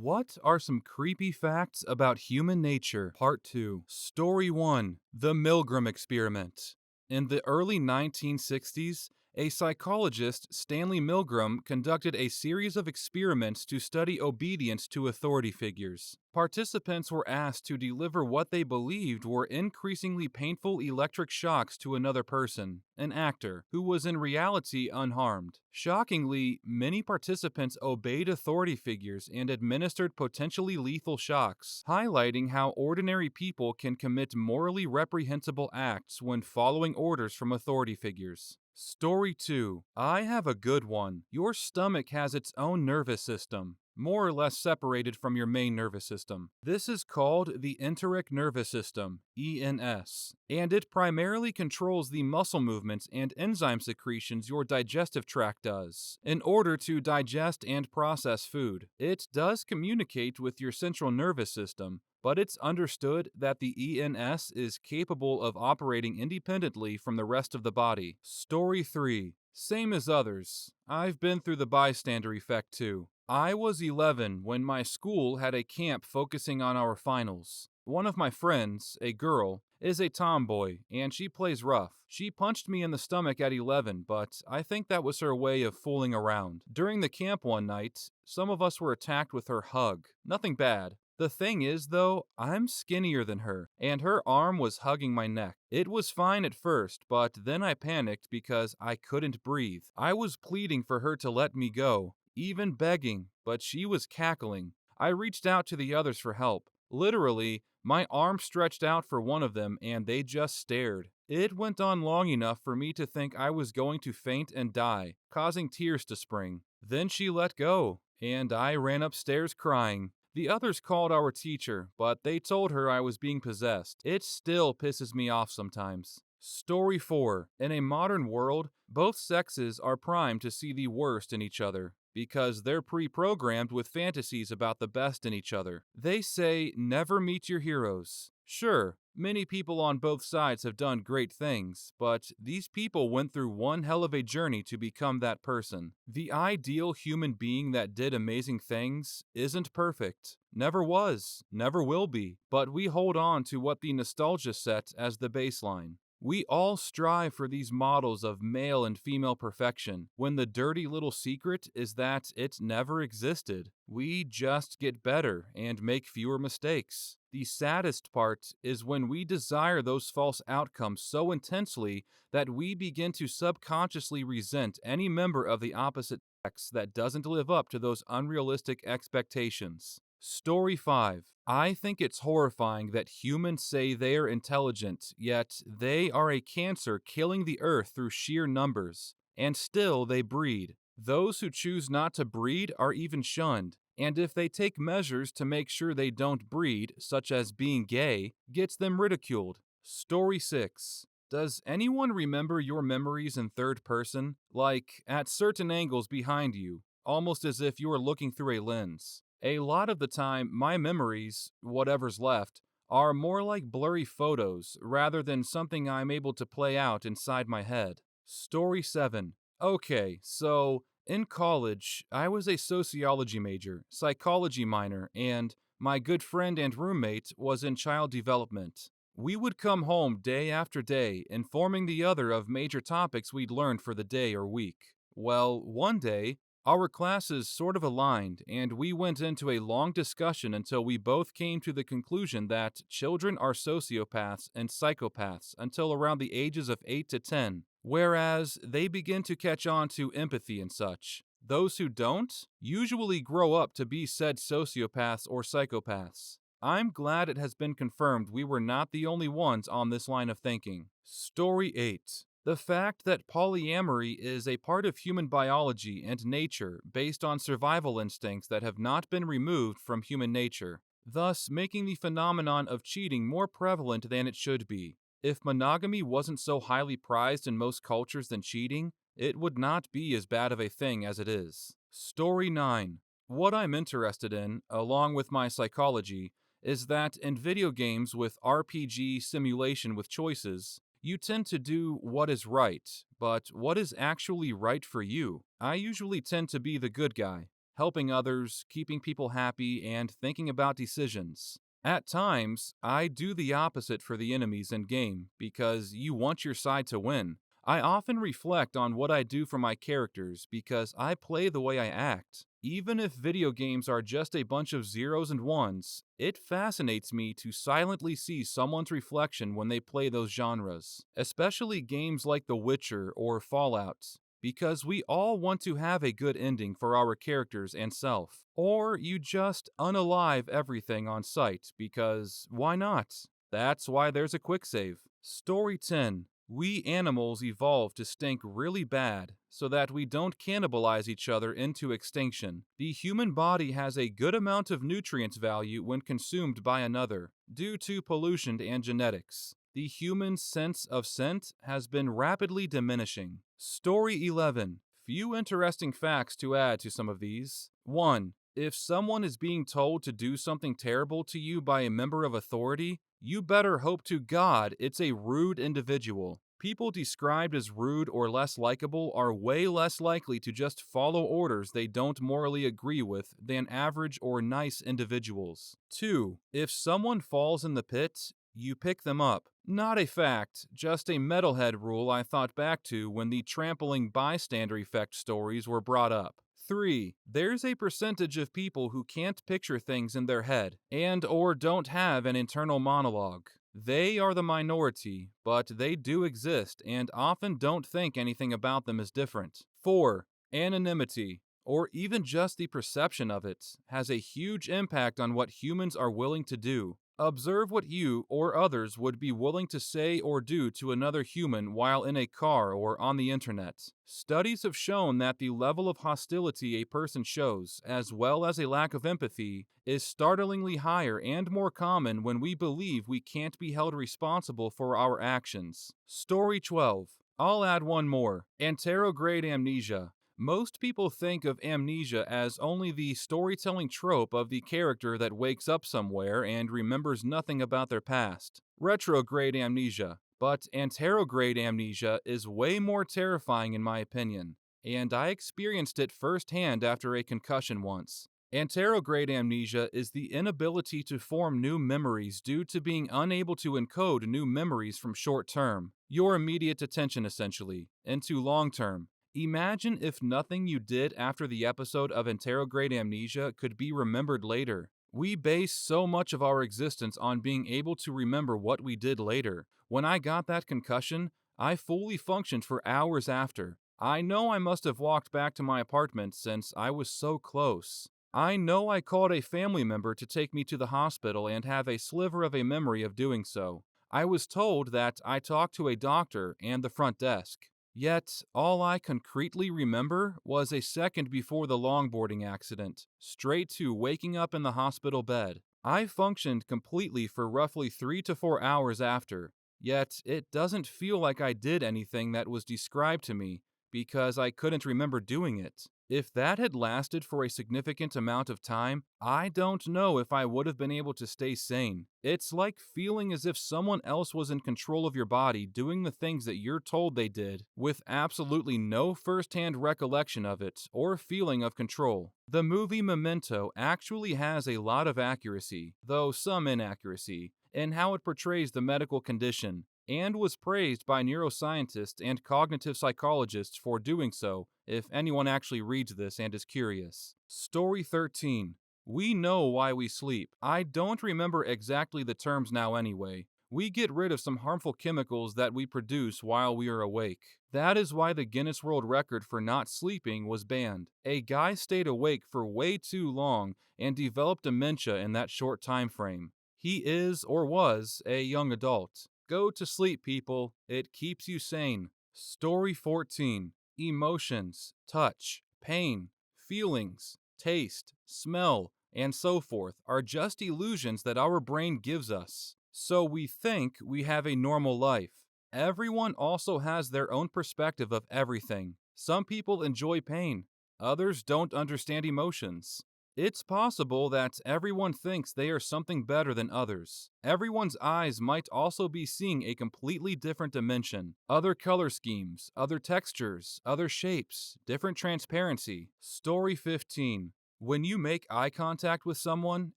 What are some creepy facts about human nature? Part 2. Story 1. The Milgram Experiment. In the early 1960s, a psychologist, Stanley Milgram, conducted a series of experiments to study obedience to authority figures. Participants were asked to deliver what they believed were increasingly painful electric shocks to another person, an actor, who was in reality unharmed. Shockingly, many participants obeyed authority figures and administered potentially lethal shocks, highlighting how ordinary people can commit morally reprehensible acts when following orders from authority figures. Story 2. I have a good one. Your stomach has its own nervous system, more or less separated from your main nervous system. This is called the enteric nervous system, ENS, and it primarily controls the muscle movements and enzyme secretions your digestive tract does in order to digest and process food. It does communicate with your central nervous system, but it's understood that the ENS is capable of operating independently from the rest of the body. Story 3. Same as others. I've been through the bystander effect too. I was 11 when my school had a camp focusing on our finals. One of my friends, a girl, is a tomboy, and she plays rough. She punched me in the stomach at 11, but I think that was her way of fooling around. During the camp one night, some of us were attacked with her hug. Nothing bad. The thing is, though, I'm skinnier than her, and her arm was hugging my neck. It was fine at first, but then I panicked because I couldn't breathe. I was pleading for her to let me go, even begging, but she was cackling. I reached out to the others for help. Literally, my arm stretched out for one of them, and they just stared. It went on long enough for me to think I was going to faint and die, causing tears to spring. Then she let go, and I ran upstairs crying. The others called our teacher, but they told her I was being possessed. It still pisses me off sometimes. Story 4. In a modern world, both sexes are primed to see the worst in each other, because they're pre-programmed with fantasies about the best in each other. They say, never meet your heroes. Sure, many people on both sides have done great things, but these people went through one hell of a journey to become that person. The ideal human being that did amazing things isn't perfect. Never was, never will be, but we hold on to what the nostalgia sets as the baseline. We all strive for these models of male and female perfection, when the dirty little secret is that it never existed. We just get better and make fewer mistakes. The saddest part is when we desire those false outcomes so intensely that we begin to subconsciously resent any member of the opposite sex that doesn't live up to those unrealistic expectations. Story 5. I think it's horrifying that humans say they're intelligent, yet they are a cancer killing the earth through sheer numbers, and still they breed. Those who choose not to breed are even shunned, and if they take measures to make sure they don't breed, such as being gay, gets them ridiculed. Story 6. Does anyone remember your memories in third person? Like, at certain angles behind you, almost as if you were looking through a lens. A lot of the time, my memories, whatever's left, are more like blurry photos rather than something I'm able to play out inside my head. Story 7. Okay, so in college, I was a sociology major, psychology minor, and my good friend and roommate was in child development. We would come home day after day, informing the other of major topics we'd learned for the day or week. Well, one day, our classes sort of aligned, and we went into a long discussion until we both came to the conclusion that children are sociopaths and psychopaths until around the ages of 8 to 10, whereas they begin to catch on to empathy and such. Those who don't usually grow up to be said sociopaths or psychopaths. I'm glad it has been confirmed we were not the only ones on this line of thinking. Story 8. The fact that polyamory is a part of human biology and nature based on survival instincts that have not been removed from human nature, thus making the phenomenon of cheating more prevalent than it should be. If monogamy wasn't so highly prized in most cultures than cheating, it would not be as bad of a thing as it is. Story 9. What I'm interested in, along with my psychology, is that in video games with RPG simulation with choices, you tend to do what is right, but what is actually right for you? I usually tend to be the good guy. helping others, keeping people happy, and thinking about decisions. At times, I do the opposite for the enemies in game because you want your side to win. I often reflect on what I do for my characters because I play the way I act. Even if video games are just a bunch of zeros and ones, it fascinates me to silently see someone's reflection when they play those genres, especially games like The Witcher or Fallout, because we all want to have a good ending for our characters and self. Or you just unalive everything on sight because why not? That's why there's a quick save. Story 10. We animals evolved to stink really bad so that we don't cannibalize each other into extinction. The human body has a good amount of nutrient value when consumed by another, due to pollution and genetics. The human sense of scent has been rapidly diminishing. Story 11. Few interesting facts to add to some of these. 1. If someone is being told to do something terrible to you by a member of authority, you better hope to God it's a rude individual. People described as rude or less likable are way less likely to just follow orders they don't morally agree with than average or nice individuals. 2. If someone falls in the pit, you pick them up. Not a fact, just a metalhead rule I thought back to when the trampling bystander effect stories were brought up. 3. There's a percentage of people who can't picture things in their head and or don't have an internal monologue. They are the minority, but they do exist and often don't think anything about them is different. 4. Anonymity, or even just the perception of it, has a huge impact on what humans are willing to do. Observe what you or others would be willing to say or do to another human while in a car or on the internet. Studies have shown that the level of hostility a person shows, as well as a lack of empathy, is startlingly higher and more common when we believe we can't be held responsible for our actions. Story 12. I'll add one more. Anterograde amnesia. Most people think of amnesia as only the storytelling trope of the character that wakes up somewhere and remembers nothing about their past. Retrograde amnesia. But anterograde amnesia is way more terrifying in my opinion, and I experienced it firsthand after a concussion once. Anterograde amnesia is the inability to form new memories due to being unable to encode new memories from short term, your immediate attention essentially, into long term. Imagine if nothing you did after the episode of Anterograde amnesia could be remembered later. We base so much of our existence on being able to remember what we did later. When I got that concussion, I fully functioned for hours after. I know I must have walked back to my apartment since I was so close. I know I called a family member to take me to the hospital and have a sliver of a memory of doing so. I was told that I talked to a doctor and the front desk. Yet, all I concretely remember was a second before the longboarding accident, straight to waking up in the hospital bed. I functioned completely for roughly 3 to 4 hours after, yet it doesn't feel like I did anything that was described to me because I couldn't remember doing it. If that had lasted for a significant amount of time, I don't know if I would have been able to stay sane. It's like feeling as if someone else was in control of your body doing the things that you're told they did, with absolutely no first-hand recollection of it or feeling of control. The movie Memento actually has a lot of accuracy, though some inaccuracy, in how it portrays the medical condition, and was praised by neuroscientists and cognitive psychologists for doing so, if anyone actually reads this and is curious. Story 13. We know why we sleep. I don't remember exactly the terms now anyway. We get rid of some harmful chemicals that we produce while we are awake. That is why the Guinness World Record for not sleeping was banned. A guy stayed awake for way too long and developed dementia in that short time frame. He is, or was, a young adult. Go to sleep, people. It keeps you sane. Story 14. Emotions, touch, pain, feelings, taste, smell, and so forth are just illusions that our brain gives us. So we think we have a normal life. Everyone also has their own perspective of everything. Some people enjoy pain. Others don't understand emotions. It's possible that everyone thinks they are something better than others. Everyone's eyes might also be seeing a completely different dimension. Other color schemes, other textures, other shapes, different transparency. Story 15. When you make eye contact with someone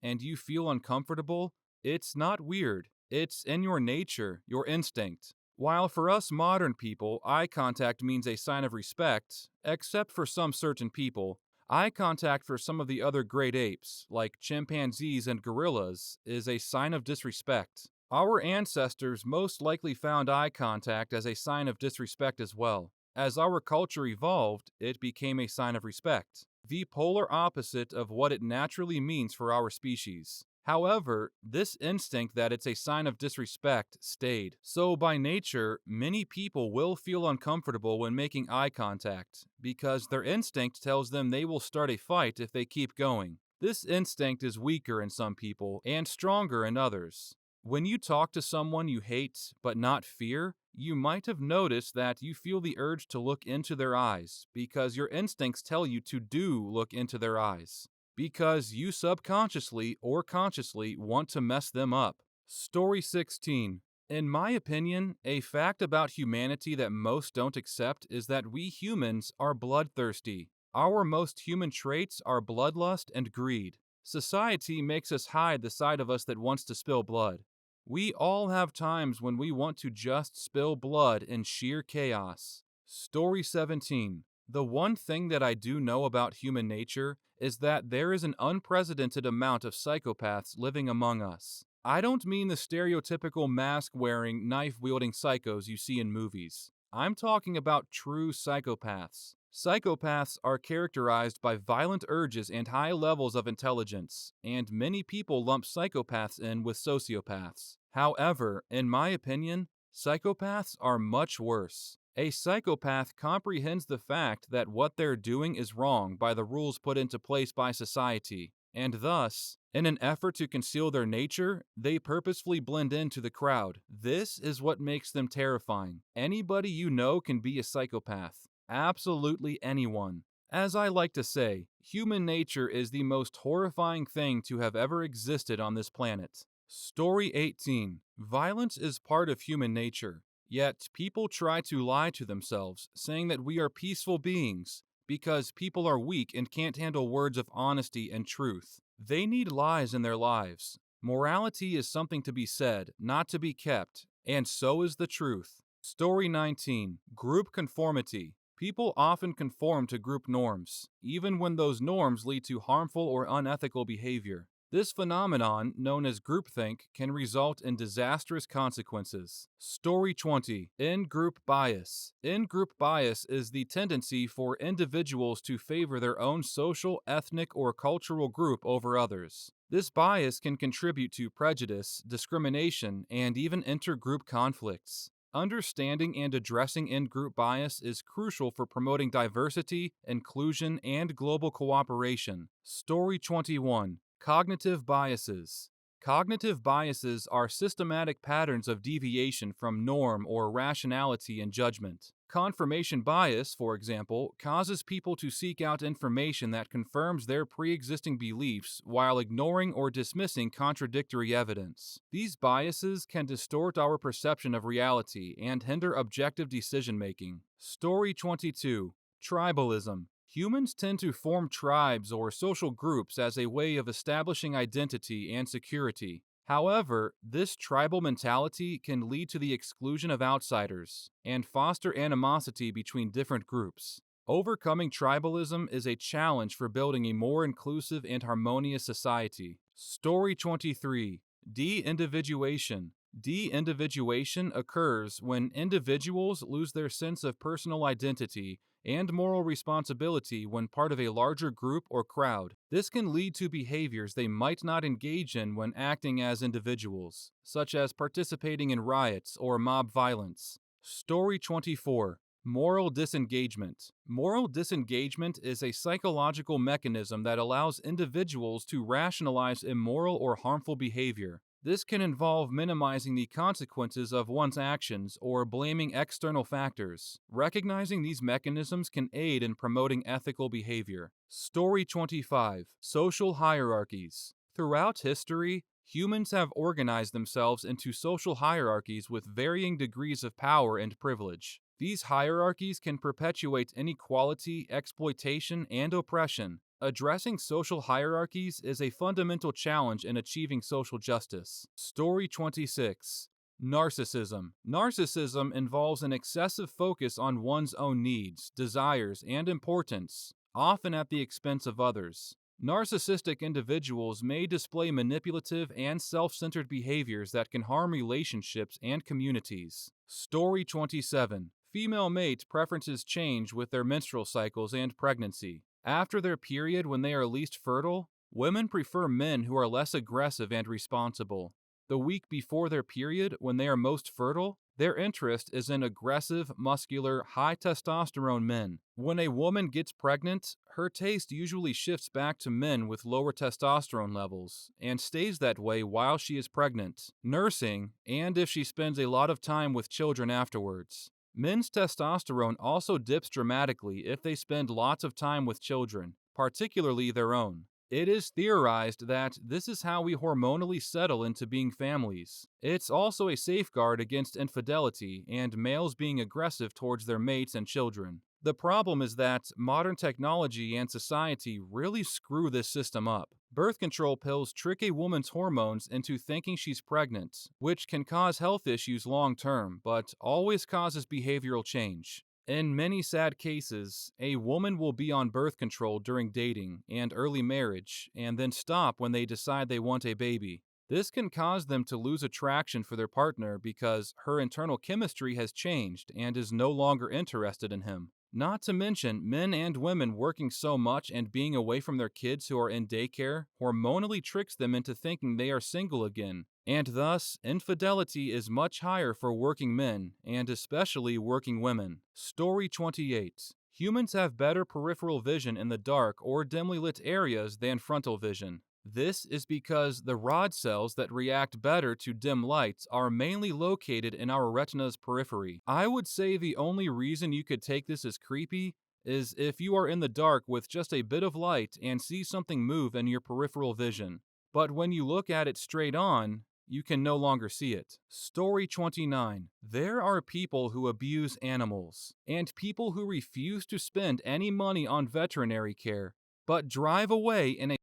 and you feel uncomfortable, it's not weird. It's in your nature, your instinct. While for us modern people, eye contact means a sign of respect, except for some certain people, eye contact for some of the other great apes, like chimpanzees and gorillas, is a sign of disrespect. Our ancestors most likely found eye contact as a sign of disrespect as well. As our culture evolved, it became a sign of respect, the polar opposite of what it naturally means for our species. However, this instinct that it's a sign of disrespect stayed. So, by nature, many people will feel uncomfortable when making eye contact because their instinct tells them they will start a fight if they keep going. This instinct is weaker in some people and stronger in others. When you talk to someone you hate but not fear, you might have noticed that you feel the urge to look into their eyes because your instincts tell you to look into their eyes. Because you subconsciously or consciously want to mess them up. Story 16. In my opinion, a fact about humanity that most don't accept is that we humans are bloodthirsty. Our most human traits are bloodlust and greed. Society makes us hide the side of us that wants to spill blood. We all have times when we want to just spill blood in sheer chaos. Story 17. The one thing that I do know about human nature is that there is an unprecedented amount of psychopaths living among us. I don't mean the stereotypical mask-wearing, knife-wielding psychos you see in movies. I'm talking about true psychopaths. Psychopaths are characterized by violent urges and high levels of intelligence, and many people lump psychopaths in with sociopaths. However, in my opinion, psychopaths are much worse. A psychopath comprehends the fact that what they're doing is wrong by the rules put into place by society, and thus, in an effort to conceal their nature, they purposefully blend into the crowd. This is what makes them terrifying. Anybody you know can be a psychopath. Absolutely anyone. As I like to say, human nature is the most horrifying thing to have ever existed on this planet. Story 18. Violence is part of human nature. Yet, people try to lie to themselves, saying that we are peaceful beings, because people are weak and can't handle words of honesty and truth. They need lies in their lives. Morality is something to be said, not to be kept, and so is the truth. Story 19. Group conformity. People often conform to group norms, even when those norms lead to harmful or unethical behavior. This phenomenon, known as groupthink, can result in disastrous consequences. Story 20. In-group bias. In-group bias is the tendency for individuals to favor their own social, ethnic, or cultural group over others. This bias can contribute to prejudice, discrimination, and even intergroup conflicts. Understanding and addressing in-group bias is crucial for promoting diversity, inclusion, and global cooperation. Story 21. Cognitive biases. Cognitive biases are systematic patterns of deviation from norm or rationality in judgment. Confirmation bias, for example, causes people to seek out information that confirms their pre-existing beliefs while ignoring or dismissing contradictory evidence. These biases can distort our perception of reality and hinder objective decision-making. Story 22. Tribalism. Humans tend to form tribes or social groups as a way of establishing identity and security. However, this tribal mentality can lead to the exclusion of outsiders and foster animosity between different groups. Overcoming tribalism is a challenge for building a more inclusive and harmonious society. Story 23. De-individuation. De-individuation occurs when individuals lose their sense of personal identity and moral responsibility when part of a larger group or crowd. This can lead to behaviors they might not engage in when acting as individuals, such as participating in riots or mob violence. Story 24. Moral disengagement. Moral disengagement is a psychological mechanism that allows individuals to rationalize immoral or harmful behavior. This can involve minimizing the consequences of one's actions or blaming external factors. Recognizing these mechanisms can aid in promoting ethical behavior. Story 25. Social hierarchies. Throughout history, humans have organized themselves into social hierarchies with varying degrees of power and privilege. These hierarchies can perpetuate inequality, exploitation, and oppression. Addressing social hierarchies is a fundamental challenge in achieving social justice. Story 26. Narcissism. Narcissism involves an excessive focus on one's own needs, desires, and importance, often at the expense of others. Narcissistic individuals may display manipulative and self-centered behaviors that can harm relationships and communities. Story 27. Female mate preferences change with their menstrual cycles and pregnancy. After their period when they are least fertile, women prefer men who are less aggressive and responsible. The week before their period, when they are most fertile, their interest is in aggressive, muscular, high testosterone men. When a woman gets pregnant, her taste usually shifts back to men with lower testosterone levels, and stays that way while she is pregnant, nursing, and if she spends a lot of time with children afterwards. Men's testosterone also dips dramatically if they spend lots of time with children, particularly their own. It is theorized that this is how we hormonally settle into being families. It's also a safeguard against infidelity and males being aggressive towards their mates and children. The problem is that modern technology and society really screw this system up. Birth control pills trick a woman's hormones into thinking she's pregnant, which can cause health issues long term, but always causes behavioral change. In many sad cases, a woman will be on birth control during dating and early marriage, and then stop when they decide they want a baby. This can cause them to lose attraction for their partner because her internal chemistry has changed and is no longer interested in him. Not to mention, men and women working so much and being away from their kids who are in daycare hormonally tricks them into thinking they are single again, and thus, infidelity is much higher for working men, and especially working women. Story 28. Humans have better peripheral vision in the dark or dimly lit areas than frontal vision. This is because the rod cells that react better to dim lights are mainly located in our retina's periphery. I would say the only reason you could take this as creepy is if you are in the dark with just a bit of light and see something move in your peripheral vision. But when you look at it straight on, you can no longer see it. Story 29. There are people who abuse animals, and people who refuse to spend any money on veterinary care, but drive away in a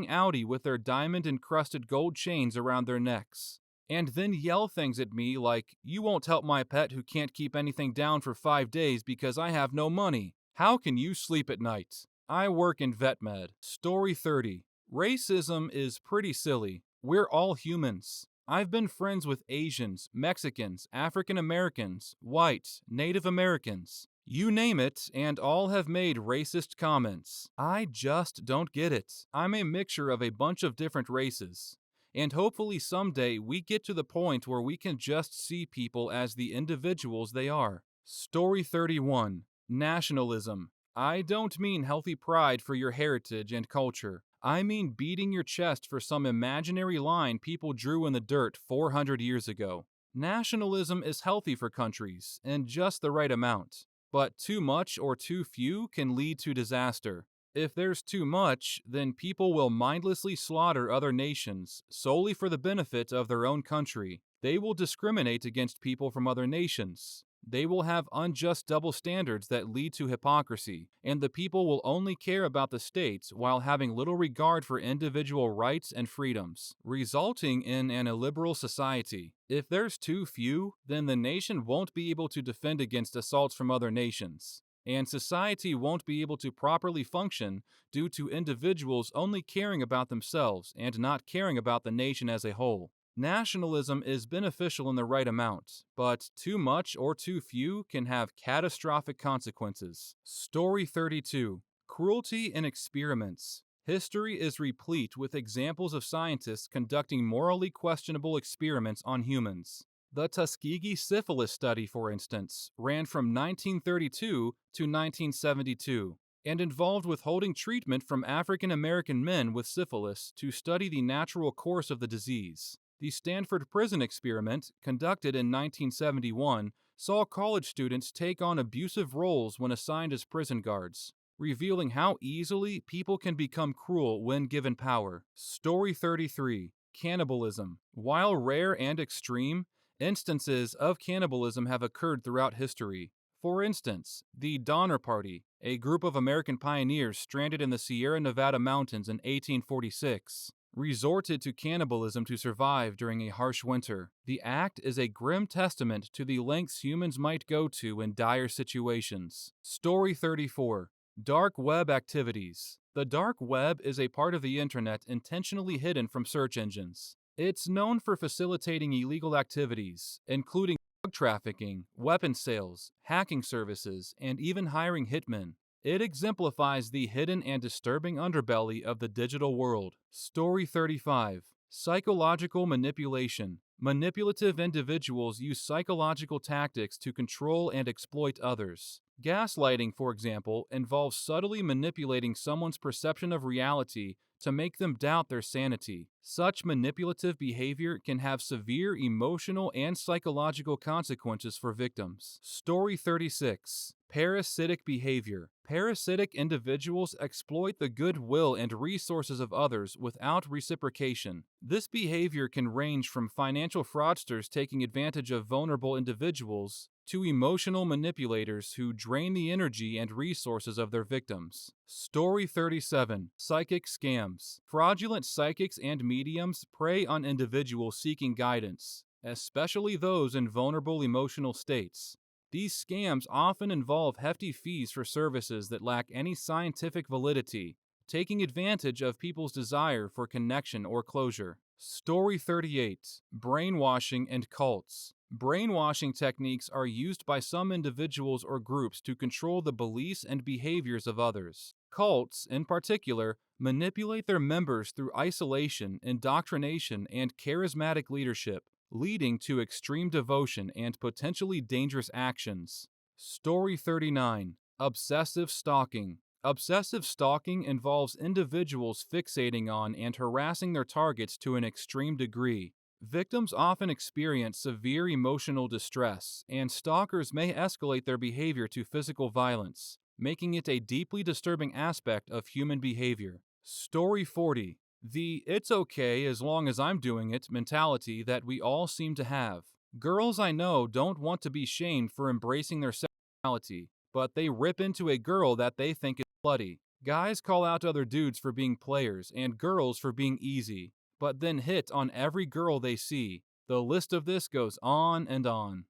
Audi with their diamond-encrusted gold chains around their necks, and then yell things at me like, "You won't help my pet who can't keep anything down for 5 days because I have no money. How can you sleep at night? I work in vet med." Story 30. Racism is pretty silly. We're all humans. I've been friends with Asians, Mexicans, African Americans, white, Native Americans. You name it, and all have made racist comments. I just don't get it. I'm a mixture of a bunch of different races. And hopefully someday we get to the point where we can just see people as the individuals they are. Story 31. Nationalism. I don't mean healthy pride for your heritage and culture. I mean beating your chest for some imaginary line people drew in the dirt 400 years ago. Nationalism is healthy for countries, in just the right amount. But too much or too few can lead to disaster. If there's too much, then people will mindlessly slaughter other nations solely for the benefit of their own country. They will discriminate against people from other nations. They will have unjust double standards that lead to hypocrisy, and the people will only care about the states while having little regard for individual rights and freedoms, resulting in an illiberal society. If there's too few, then the nation won't be able to defend against assaults from other nations, and society won't be able to properly function due to individuals only caring about themselves and not caring about the nation as a whole. Nationalism is beneficial in the right amount, but too much or too few can have catastrophic consequences. Story 32. Cruelty in experiments. History is replete with examples of scientists conducting morally questionable experiments on humans. The Tuskegee syphilis study, for instance, ran from 1932 to 1972 and involved withholding treatment from African American men with syphilis to study the natural course of the disease. The Stanford prison experiment, conducted in 1971, saw college students take on abusive roles when assigned as prison guards, revealing how easily people can become cruel when given power. Story 33. Cannibalism. While rare and extreme, instances of cannibalism have occurred throughout history. For instance, the Donner Party, a group of American pioneers stranded in the Sierra Nevada mountains in 1846, resorted to cannibalism to survive during a harsh winter. The act is a grim testament to the lengths humans might go to in dire situations. Story 34. Dark Web Activities. The dark web is a part of the internet intentionally hidden from search engines. It's known for facilitating illegal activities, including drug trafficking, weapons sales, hacking services, and even hiring hitmen. It exemplifies the hidden and disturbing underbelly of the digital world. Story 35. Psychological manipulation. Manipulative individuals use psychological tactics to control and exploit others. Gaslighting, for example, involves subtly manipulating someone's perception of reality to make them doubt their sanity. Such manipulative behavior can have severe emotional and psychological consequences for victims. Story 36. Parasitic behavior. Parasitic individuals exploit the goodwill and resources of others without reciprocation. This behavior can range from financial fraudsters taking advantage of vulnerable individuals to emotional manipulators who drain the energy and resources of their victims. Story 37. Psychic scams. Fraudulent psychics and mediums prey on individuals seeking guidance, especially those in vulnerable emotional states. These scams often involve hefty fees for services that lack any scientific validity, taking advantage of people's desire for connection or closure. Story 38. Brainwashing and cults. Brainwashing techniques are used by some individuals or groups to control the beliefs and behaviors of others. Cults, in particular, manipulate their members through isolation, indoctrination, and charismatic leadership, leading to extreme devotion and potentially dangerous actions. Story 39. Obsessive stalking. Obsessive stalking involves individuals fixating on and harassing their targets to an extreme degree. Victims often experience severe emotional distress, and stalkers may escalate their behavior to physical violence, making it a deeply disturbing aspect of human behavior. Story 40. The "it's okay as long as I'm doing it" mentality that we all seem to have. Girls I know don't want to be shamed for embracing their sexuality, but they rip into a girl that they think is slutty. Guys call out other dudes for being players and girls for being easy, but then hit on every girl they see. The list of this goes on and on.